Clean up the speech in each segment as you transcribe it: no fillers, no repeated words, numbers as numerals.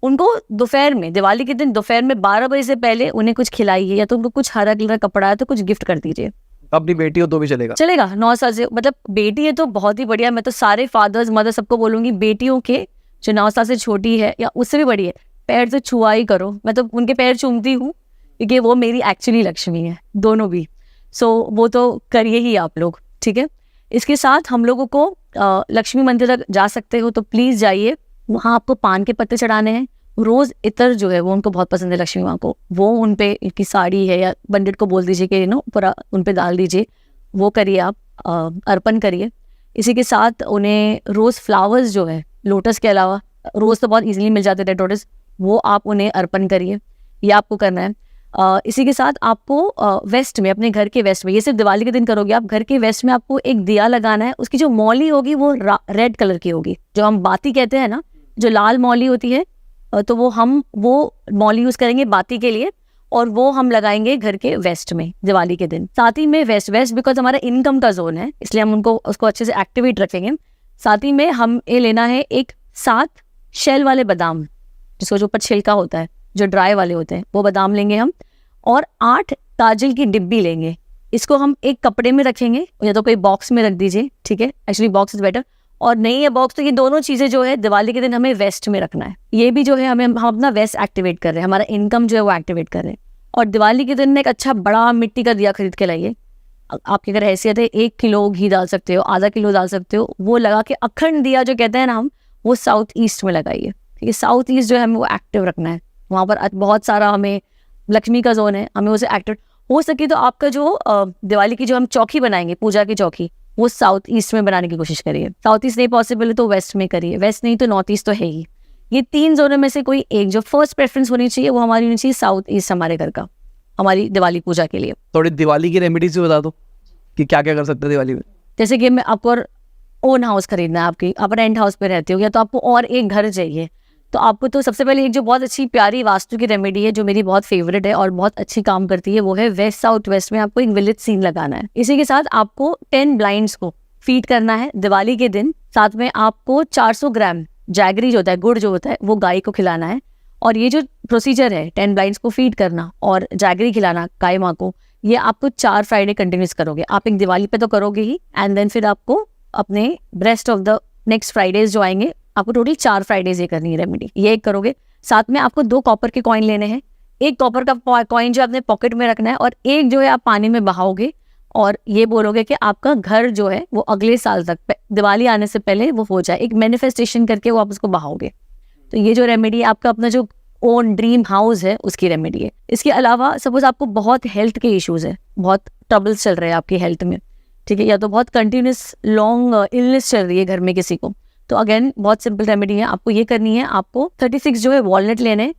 उनको दोपहर में, दिवाली के दिन दोपहर में 12 बजे से पहले उन्हें कुछ खिलाइए, या तो उनको कुछ हरा कलर का कपड़ा है तो कुछ गिफ्ट कर दीजिए। अपनी बेटी हो तो भी चलेगा? चलेगा। 9 साल से, मतलब बेटी है तो बहुत ही बढ़िया। मैं तो सारे फादर्स मदर सबको बोलूंगी, बेटियों के जो 9 साल से छोटी है या उससे भी बड़ी है, पैर तो छुआ ही करो। मैं तो उनके पैर चूमती हूँ क्योंकि वो मेरी एक्चुअली लक्ष्मी है, दोनों भी। सो वो तो करिए ही आप लोग, ठीक है। इसके साथ हम लोगों को लक्ष्मी मंदिर तक जा सकते हो तो प्लीज़ जाइए। वहाँ आपको पान के पत्ते चढ़ाने हैं। रोज़ इतर जो है वो उनको बहुत पसंद है लक्ष्मी माँ को, वो उन पे की साड़ी है या पंडित को बोल दीजिए कि पूरा उन पे डाल दीजिए, वो करिए आप, अर्पण करिए। इसी के साथ उन्हें रोज़ फ्लावर्स जो है, लोटस के अलावा रोज़ तो बहुत इजीली मिल जाते हैं, रेड लोटस, वो आप उन्हें अर्पण करिए, ये आपको करना है। इसी के साथ आपको वेस्ट में, अपने घर के वेस्ट में, ये सिर्फ दिवाली के दिन करोगे आप, घर के वेस्ट में आपको एक दिया लगाना है। उसकी जो मौली होगी वो रेड कलर की होगी, जो हम बाती कहते हैं ना, जो लाल मौली होती है, तो वो मौली यूज करेंगे बाती के लिए, और वो हम लगाएंगे घर के वेस्ट में दिवाली के दिन। साथ ही में वेस्ट बिकॉज हमारा इनकम का जोन है, इसलिए हम उसको अच्छे से एक्टिवेट रखेंगे। साथ ही में हम ये लेना है एक 7 शेल वाले बादाम, जिसको जो ऊपर छिलका होता है, जो ड्राई वाले होते हैं, वो बादाम लेंगे हम, और 8 काजल की डिब्बी लेंगे। इसको हम एक कपड़े में रखेंगे या तो कोई बॉक्स में रख दीजिए, ठीक है, एक्चुअली बॉक्स इज बेटर, और नहीं है बॉक्स तो ये दोनों चीजें जो है दिवाली के दिन हमें वेस्ट में रखना है। ये भी जो है हम अपना वेस्ट एक्टिवेट कर रहे हैं, हमारा इनकम जो है वो एक्टिवेट कर रहे हैं। और दिवाली के दिन एक अच्छा बड़ा मिट्टी का दिया खरीद के लाइए। आपकी अगर हैसियत है 1 किलो घी डाल सकते हो, आधा किलो डाल सकते हो, वो लगा के अखंड दिया जो कहते हैं ना हम, वो साउथ ईस्ट में लगाइए, ठीक है। साउथ ईस्ट जो है हमें वो एक्टिव रखना है, वहाँ पर बहुत सारा हमें लक्ष्मी का जोन है, हमें उसे एक्टिव हो सके तो आपका जो दिवाली की जो हम चौकी बनाएंगे, पूजा की चौकी, वो साउथ ईस्ट में बनाने की कोशिश करिए। साउथ ईस्ट नहीं पॉसिबल है तो वेस्ट में करिए, वेस्ट नहीं तो नॉर्थ ईस्ट तो है ही। ये 3 जोनों में से कोई एक जो फर्स्ट प्रेफरेंस होनी चाहिए वो हमारी होनी चाहिए साउथ ईस्ट, हमारे घर का, हमारी दिवाली पूजा के लिए। थोड़ी दिवाली की रेमेडीज भी बता दो कि क्या क्या कर सकते हैं दिवाली में। जैसे कि मैं आपको ओन हाउस खरीदना है, आपकी आप रेंट हाउस पे रहते हो, या तो आपको और एक घर चाहिए, तो आपको तो सबसे पहले एक जो बहुत अच्छी प्यारी वास्तु की रेमेडी है, जो मेरी बहुत फेवरेट है और बहुत अच्छी काम करती है, वो है वेस्ट साउथ वेस्ट में आपको एक विलेज सीन लगाना है। इसी के साथ आपको 10 ब्लाइंड्स को फीड करना है दिवाली के दिन। साथ में आपको 400 ग्राम जैगरी जो होता है, गुड़ जो होता है, वो गाय को खिलाना है। और ये जो प्रोसीजर है 10 ब्लाइंड्स को फीड करना और जैगरी खिलाना गाय माँ को, ये आपको 4 फ्राइडे कंटिन्यूस करोगे। आप एक दिवाली पे तो करोगे ही, एंड देन फिर आपको अपने rest of the next Fridays जो आएंगे, आपको टोटल 4 फ्राइडेज ये करनी है रेमेडी, ये एक करोगे। साथ में आपको 2 कॉपर के कॉइन लेने हैं। एक कॉपर का कॉइन जो आपने पॉकेट में रखना है, और एक जो है आप पानी में बहाओगे, और ये बोलोगे कि आपका घर जो है वो अगले साल तक, दिवाली आने से पहले वो हो जाए। एक मैनिफेस्टेशन करके वो आप उसको बहाओगे। तो ये जो रेमेडी आपका अपना जो ओन ड्रीम हाउस है उसकी रेमेडी है। इसके अलावा सपोज आपको बहुत हेल्थ के इश्यूज है, बहुत ट्रबल्स चल रहे हैं आपकी हेल्थ में, ठीक है, या तो बहुत कंटिन्यूस लॉन्ग इलनेस चल रही है घर में किसी को, तो अगेन बहुत सिंपल रेमेडी है। आपको ये करनी है, आपको 36 जो है वॉलनट लेने हैं,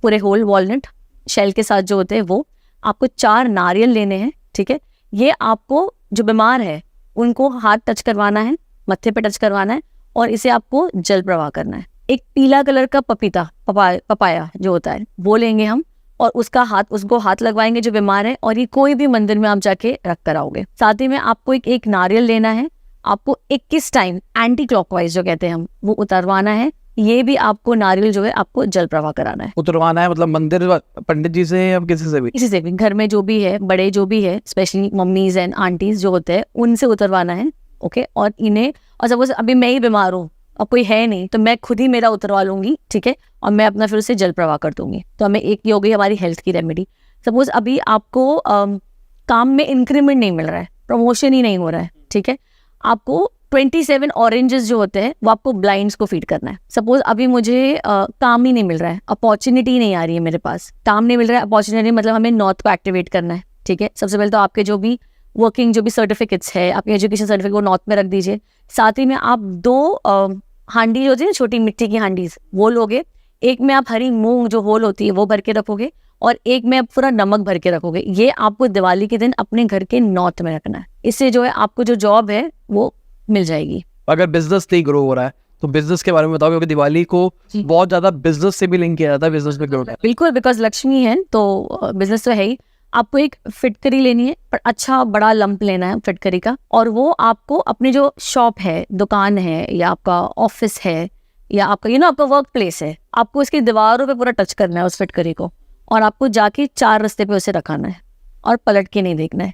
पूरे होल वॉलनट शेल के साथ जो होते हैं वो। आपको 4 नारियल लेने हैं, ठीक है। ये आपको जो बीमार है उनको हाथ टच करवाना है, मत्थे पे टच करवाना है, और इसे आपको जल प्रवाह करना है। एक पीला कलर का पपाया जो होता है वो लेंगे हम, और उसको हाथ लगवाएंगे जो बीमार है, और ये कोई भी मंदिर में आप जाके रख कर आओगे। साथ ही में आपको एक नारियल लेना है, आपको 21 टाइम एंटी क्लॉकवाइज जो कहते हैं हम, वो उतरवाना है। ये भी आपको नारियल जो है आपको जल प्रवाह कराना है। उतरवाना है मतलब मंदिर पंडित जी से या किसी से भी? किसी से भी, घर में जो भी है, बड़े जो भी है, स्पेशली मम्मीज एंड आंटीज जो होते हैं, उनसे उतरवाना है, ओके। और इन्हें, और सपोज अभी मैं ही बीमार हूँ और कोई है नहीं, तो मैं खुद ही मेरा उतरवा लूंगी, ठीक है, और मैं अपना फिर उसे जल प्रवाह कर दूंगी। तो हमें एक ये हो गई हमारी हेल्थ की रेमेडी। सपोज अभी आपको काम में इंक्रीमेंट नहीं मिल रहा है, प्रमोशन ही नहीं हो रहा है, ठीक है, आपको 27 ऑरेंजेस जो होते हैं वो आपको ब्लाइंड्स को फीड करना है। सपोज अभी मुझे काम ही नहीं मिल रहा है, अपॉर्चुनिटी नहीं आ रही है मेरे पास, काम नहीं मिल रहा है, अपॉर्चुनिटी, मतलब हमें नॉर्थ को एक्टिवेट करना है, ठीक है। सबसे पहले तो आपके जो भी वर्किंग जो भी सर्टिफिकेट्स है, आपके एजुकेशन सर्टिफिकेट, वो नॉर्थ में रख दीजिए। साथ ही में आप 2 हांडी जो होती है ना, छोटी मिट्टी की हांडीज, वो लोगे। एक में आप हरी मूंग जो होल होती है वो भर के रखोगे, और एक में आप पूरा नमक भर के रखोगे। ये आपको दिवाली के दिन अपने घर के नॉर्थ में रखना है। इससे जो है आपको जो जॉब है वो मिल जाएगी। अगर बिजनेस नहीं ग्रो हो रहा है तो बिजनेस के बारे में बताओ, क्योंकि दिवाली को बहुत ज्यादा बिजनेस से भी लिंक किया जाता है, बिजनेस में ग्रो। बिल्कुल, बिकॉज लक्ष्मी है तो बिजनेस तो है ही। आपको एक फिटकरी लेनी है, पर अच्छा बड़ा लंप लेना है फिटकरी का, और वो आपको अपनी जो शॉप है, दुकान है, या आपका ऑफिस है, या आपका आपका वर्क प्लेस है, आपको इसकी दीवारों पे पूरा टच करना है उस फिटकरी को, और आपको जाके 4 रास्ते पे उसे रखाना है और पलट के नहीं देखना है।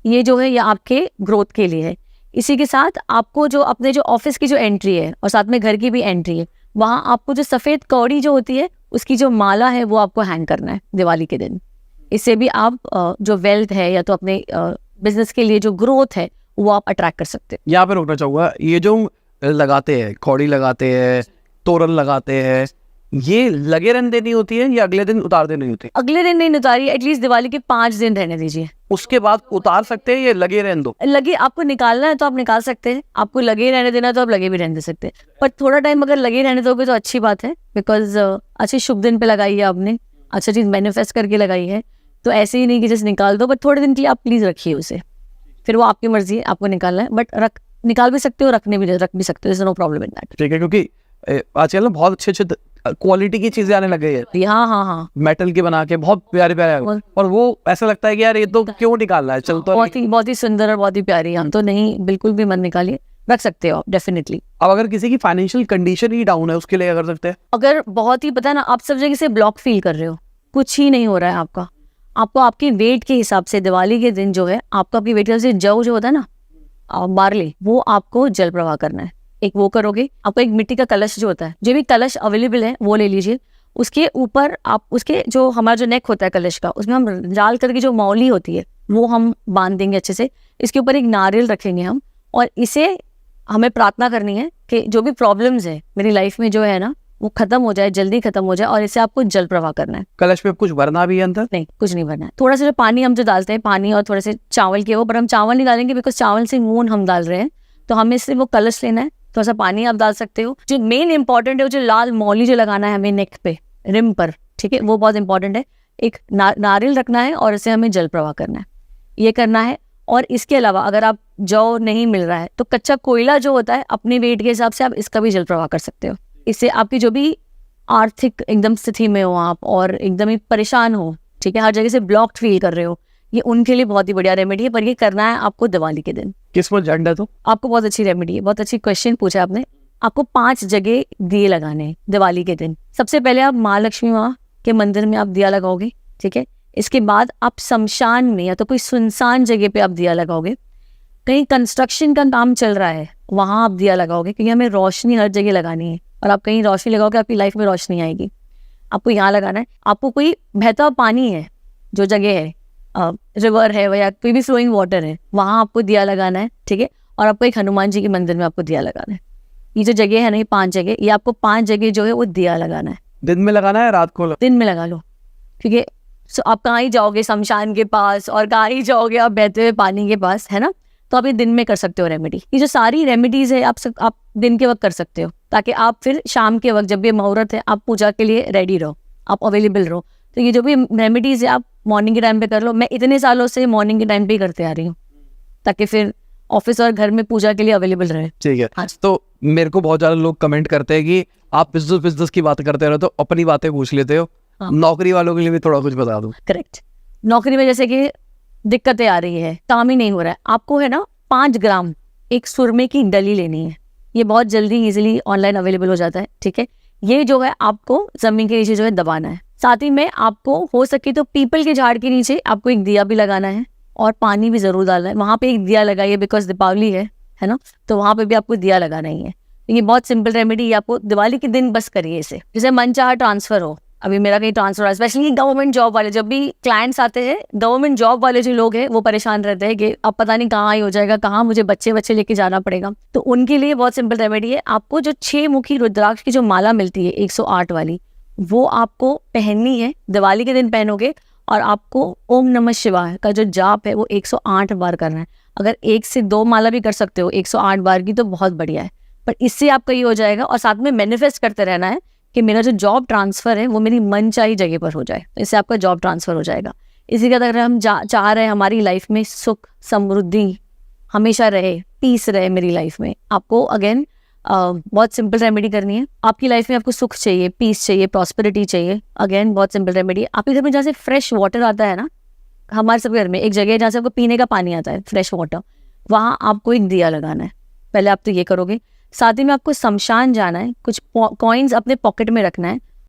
ये जो है ये आपके ग्रोथ के लिए है। इसी के साथ आपको जो अपने जो ऑफिस की जो एंट्री है और साथ में घर की भी एंट्री है, वहाँ आपको जो सफ़ेद कौड़ी जो होती है उसकी जो माला है वो आपको हैंग करना है दिवाली के दिन। इससे भी आप जो वेल्थ है या तो अपने बिजनेस के लिए जो ग्रोथ है वो आप अट्रैक्ट कर सकते हैं। यहाँ पे रोकना चाहूँगा, ये जो लगाते हैं, कौड़ी लगाते हैं, तोरण लगाते हैं, ये लगे रहने देनी होती है या अगले दिन उतार देनी होती है? अगले दिन नहीं उतारिए, एटलीस्ट दिवाली के 5 दिन रहने दीजिए। उसके बाद उतार सकते हैं, ये लगे रहने दो? लगे आपको निकालना है तो आप निकाल सकते हैं, आपको लगे रहने देना है तो आप लगे भी रहने दे सकते हैं, पर थोड़ा टाइम अगर लगे रहने दोगे तो अच्छी बात है, बिकॉज अच्छे शुभ दिन पे लगाई है आपने, अच्छा चीज़ मैनिफेस्ट करके लगाई है, तो ऐसे ही नहीं कि जस्ट निकाल दो, बट थोड़े दिन के लिए आप प्लीज़ रखिए उसे, फिर वो आपकी मर्जी है, आपको निकालना है, बट निकाल भी सकते हो, रख भी सकते हो, नो प्रॉब्लम इन दैट। ठीक है, क्योंकि आजकल ना बहुत अच्छे क्वालिटी की चीजें आने लग गई है, हाँ, मेटल के बना के बहुत प्यारे प्यारे, और वो ऐसा लगता है कि यार ये तो क्यों निकालना है, चल तो बहुत ही सुंदर और बहुत ही प्यारी, हम तो नहीं, बिल्कुल भी मत निकालिए, रख सकते हो आप डेफिनेटली। अब अगर किसी की फाइनेंशियल कंडीशन ही डाउन है, उसके लिए कर सकते हैं? अगर बहुत ही पता है ना, आप सब जगह से ब्लॉक फील कर रहे हो, कुछ ही नहीं हो रहा है आपका, आपको आपकी वेट के हिसाब से दिवाली के दिन जो है आपको अपनी वेट से जव जो होता है ना बार्ले, वो आपको जल प्रवाह करना है। एक वो करोगे, आपको एक मिट्टी का कलश जो होता है, जो भी कलश अवेलेबल है वो ले लीजिए, उसके ऊपर आप उसके जो हमारा जो नेक होता है कलश का, उसमें हम डाल करके जो मौली होती है वो हम बांध देंगे अच्छे से, इसके ऊपर एक नारियल रखेंगे हम, और इसे हमें प्रार्थना करनी है कि जो भी प्रॉब्लम्स है मेरी लाइफ में जो है ना वो खत्म हो जाए, जल्दी खत्म हो जाए, और इसे आपको जल प्रवाह करना है। कलश में कुछ भरना भी है अंदर? नहीं, कुछ नहीं भरना है, थोड़ा सा जो पानी हम जो डालते हैं, पानी और थोड़े से चावल के वो, पर हम चावल नहीं डालेंगे बिकॉज चावल से मून हम डाल रहे हैं, तो हमें इससे वो कलश लेना है, थोड़ा सा पानी आप डाल सकते हो। जो मेन इंपॉर्टेंट है वो जो लाल मौली जो लगाना है हमें नेक पे, रिम पर, ठीक है, वो बहुत इंपॉर्टेंट है। एक नारियल रखना है और इसे हमें जल प्रवाह करना है, ये करना है। और इसके अलावा अगर आप जौ नहीं मिल रहा है तो कच्चा कोयला जो होता है, अपने वेट के हिसाब से आप इसका भी जल प्रवाह कर सकते हो। इससे आपकी जो भी आर्थिक एकदम स्थिति में हो आप और एकदम ही परेशान हो, ठीक है, हर जगह से ब्लॉक्ड फील कर रहे हो, ये उनके लिए बहुत ही बढ़िया रेमेडी है, पर ये करना है आपको दिवाली के दिन। किस्मत झंड है तो आपको बहुत अच्छी रेमेडी है, बहुत अच्छी क्वेश्चन पूछा आपने। आपको 5 जगह दिए लगाने हैं दिवाली के दिन। सबसे पहले आप माँ लक्ष्मी माँ के मंदिर में आप दिया लगाओगे, ठीक है। इसके बाद आप शमशान में या तो कोई सुनसान जगह पे आप दिया लगाओगे। कहीं कंस्ट्रक्शन का काम चल रहा है वहाँ आप दिया लगाओगे, क्योंकि हमें रोशनी हर जगह लगानी है, और आप कहीं रोशनी लगाओगे आपकी लाइफ में रोशनी आएगी। आपको यहाँ लगाना है। आपको कोई बहता पानी है जो जगह है, रिवर है या कोई भी फ्लोइंग वाटर है, वहाँ आपको दिया लगाना है, ठीक है। और आपको एक हनुमान जी के मंदिर में आपको दिया लगाना है। ये जो जगह है ना, ये 5 जगह, ये आपको 5 जगह जो है वो दिया लगाना है। दिन में लगाना है, रात को दिन में लगा लो, क्योंकि आप कहाँ ही जाओगे शमशान के पास, और कहाँ ही जाओगे आप बहते हुए पानी के पास, है ना। तो आप ये दिन में कर सकते हो रेमेडी। ये जो सारी रेमेडीज है आप दिन के वक्त कर सकते हो, ताकि आप फिर शाम के वक्त जब भी मुहूर्त है आप पूजा के लिए रेडी रहो, आप अवेलेबल रहो। तो ये जो भी रेमेडीज है आप मॉर्निंग के टाइम पे कर लो। मैं इतने सालों से मॉर्निंग के टाइम पे ही करते आ रही हूँ, ताकि फिर ऑफिस और घर में पूजा के लिए अवेलेबल रहे। ठीक है। हाँ। तो मेरे को बहुत ज्यादा लोग कमेंट करते हैं कि आप बिजनेस की बात करते रहो, तो अपनी बातें पूछ लेते हो। हाँ। नौकरी वालों के लिए भी थोड़ा कुछ बता दो। करेक्ट। नौकरी में जैसे कि दिक्कतें आ रही है, काम ही नहीं हो रहा है, आपको है ना 5 ग्राम एक सुरमे की डली लेनी है। ये बहुत जल्दी इजीली ऑनलाइन अवेलेबल हो जाता है, ठीक है। ये जो है आपको जमीन के नीचे जो है दबाना है। साथ ही में आपको हो सके तो पीपल के झाड़ के नीचे आपको एक दिया भी लगाना है, और पानी भी जरूर डालना है। वहाँ पे एक दिया लगाइए, बिकॉज दीपावली है ना, तो वहाँ पे भी आपको दिया लगाना ही है। ये बहुत सिंपल रेमेडी, ये आपको दिवाली के दिन बस करिए इसे। जैसे मन चाहा ट्रांसफर हो, अभी मेरा कहीं ट्रांसफर है, स्पेशली गवर्नमेंट जॉब वाले, जब भी क्लाइंट्स आते हैं गवर्नमेंट जॉब वाले जो लोग हैं वो परेशान रहते हैं कि अब पता नहीं कहाँ ही हो जाएगा, कहाँ मुझे बच्चे लेके जाना पड़ेगा। तो उनके लिए बहुत सिंपल रेमेडी है। आपको जो 6 मुखी रुद्राक्ष की जो माला मिलती है 108 वाली, वो आपको पहननी है। दिवाली के दिन पहनोगे, और आपको ओम नमः शिवाय का जो जाप है वो 108 बार करना है। अगर 1 से 2 माला भी कर सकते हो 108 बार की, तो बहुत बढ़िया है। पर इससे आपका ये हो जाएगा, और साथ में मैनिफेस्ट करते रहना है कि मेरा जो जॉब ट्रांसफर है वो मेरी मनचाही जगह पर हो जाए, तो इससे आपका जॉब ट्रांसफर हो जाएगा। इसी के अगर हम चाह रहे हैं हमारी लाइफ में सुख समृद्धि हमेशा रहे, पीस रहे मेरी लाइफ में, आपको अगेन बहुत सिंपल रेमेडी करनी है। आपकी लाइफ में आपको सुख चाहिए, पीस चाहिए, प्रॉस्पेरिटी चाहिए, अगेन बहुत सिंपल रेमेडी। आपके घर में जहाँ से फ्रेश वाटर आता है ना, हमारे सब घर में एक जगह है जहाँ से आपको पीने का पानी आता है फ्रेश वाटर, वहाँ आपको एक दिया लगाना है। पहले आप तो ये करोगे। साथ ही में आपको शमशान जाना है, कुछ कॉइन्स अपने पॉकेट में रखना है,